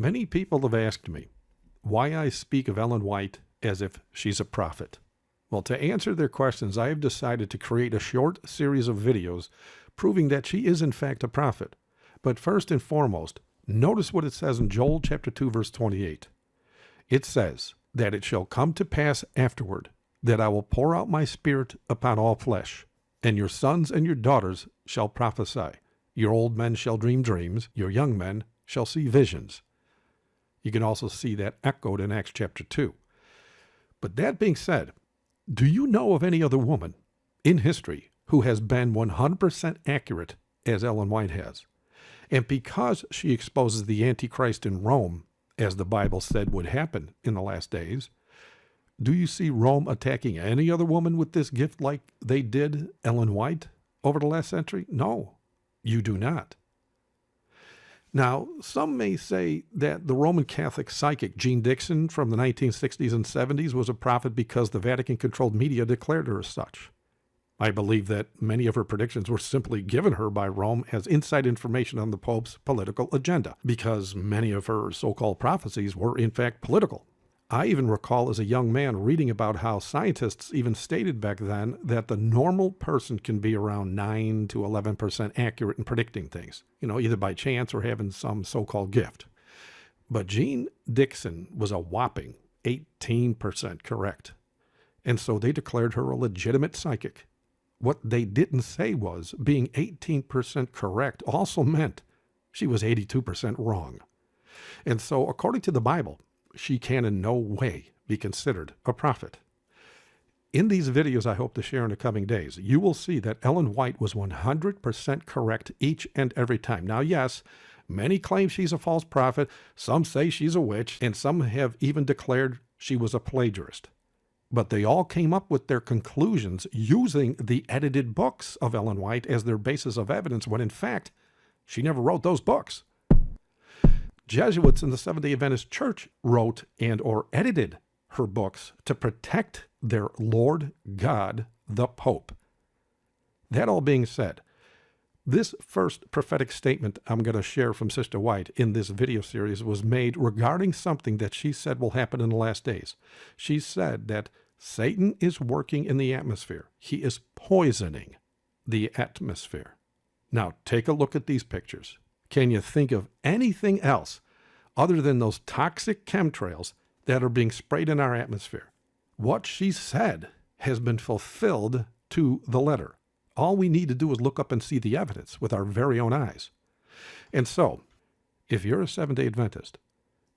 Many people have asked me why I speak of Ellen White as if she's a prophet. Well, to answer their questions, I have decided to create a short series of videos proving that she is in fact a prophet. But first and foremost, notice what it says in Joel chapter 2, verse 28. It says that it shall come to pass afterward that I will pour out my spirit upon all flesh, and your sons and your daughters shall prophesy. Your old men shall dream dreams, your young men shall see visions. You can also see that echoed in Acts chapter 2. But that being said, do you know of any other woman in history who has been 100% accurate as Ellen White has? And because she exposes the Antichrist in Rome, as the Bible said would happen in the last days, do you see Rome attacking any other woman with this gift like they did Ellen White over the last century? No, you do not. Now, some may say that the Roman Catholic psychic Jean Dixon from the 1960s and 70s was a prophet because the Vatican-controlled media declared her as such. I believe that many of her predictions were simply given her by Rome as inside information on the Pope's political agenda, because many of her so-called prophecies were in fact political. I even recall as a young man reading about how scientists even stated back then that the normal person can be around 9 to 11% accurate in predicting things, either by chance or having some so-called gift. But Jean Dixon was a whopping 18% correct. And so they declared her a legitimate psychic. What they didn't say was being 18% correct also meant she was 82% wrong. And so according to the Bible, she can in no way be considered a prophet. In these videos I hope to share in the coming days, you will see that Ellen White was 100% correct each and every time. Now, yes, many claim she's a false prophet, some say she's a witch, and some have even declared she was a plagiarist. But they all came up with their conclusions using the edited books of Ellen White as their basis of evidence, when in fact, she never wrote those books. Jesuits in the Seventh-day Adventist Church wrote and or edited her books to protect their Lord God, the Pope. That all being said, this first prophetic statement I'm going to share from Sister White in this video series was made regarding something that she said will happen in the last days. She said that Satan is working in the atmosphere. He is poisoning the atmosphere. Now, take a look at these pictures. Can you think of anything else other than those toxic chemtrails that are being sprayed in our atmosphere? What she said has been fulfilled to the letter. All we need to do is look up and see the evidence with our very own eyes. And so, if you're a Seventh-day Adventist,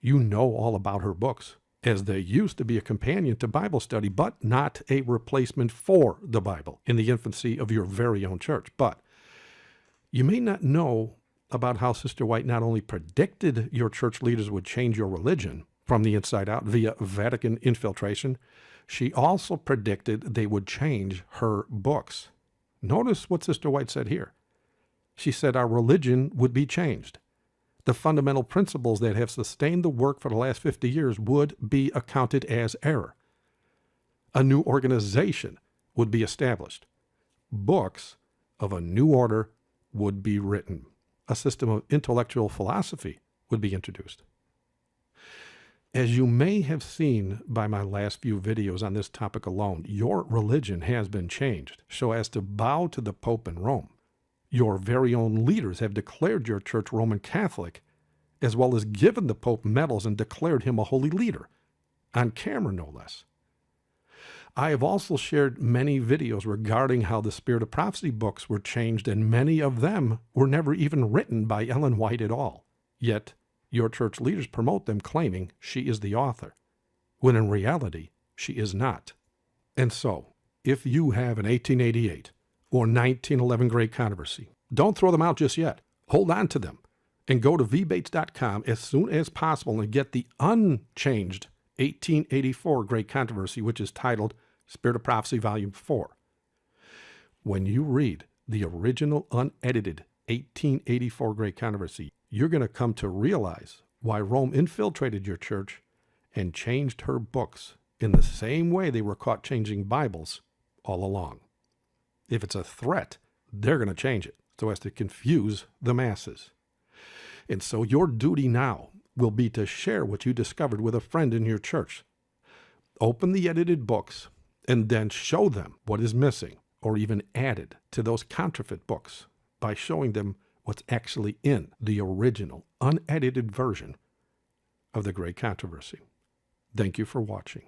you know all about her books, as they used to be a companion to Bible study, but not a replacement for the Bible in the infancy of your very own church. But you may not know about how Sister White not only predicted your church leaders would change your religion from the inside out via Vatican infiltration, she also predicted they would change her books. Notice what Sister White said here. She said our religion would be changed. The fundamental principles that have sustained the work for the last 50 years would be accounted as error. A new organization would be established. Books of a new order would be written. A system of intellectual philosophy would be introduced. As you may have seen by my last few videos on this topic alone, your religion has been changed so as to bow to the Pope in Rome. Your very own leaders have declared your church Roman Catholic, as well as given the Pope medals and declared him a holy leader, on camera no less. I have also shared many videos regarding how the Spirit of Prophecy books were changed, and many of them were never even written by Ellen White at all. Yet, your church leaders promote them, claiming she is the author, when in reality, she is not. And so, if you have an 1888 or 1911 Great Controversy, don't throw them out just yet. Hold on to them and go to vbates.com as soon as possible and get the unchanged 1884 Great Controversy, which is titled Spirit of Prophecy, Volume 4. When you read the original unedited 1884 Great Controversy, you're going to come to realize why Rome infiltrated your church and changed her books in the same way they were caught changing Bibles all along. If it's a threat, they're going to change it so as to confuse the masses. And so your duty now will be to share what you discovered with a friend in your church. Open the edited books and then show them what is missing or even added to those counterfeit books by showing them what's actually in the original, unedited version of The Great Controversy. Thank you for watching.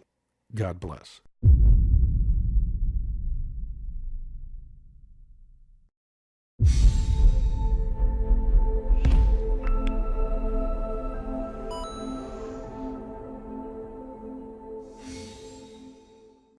God bless.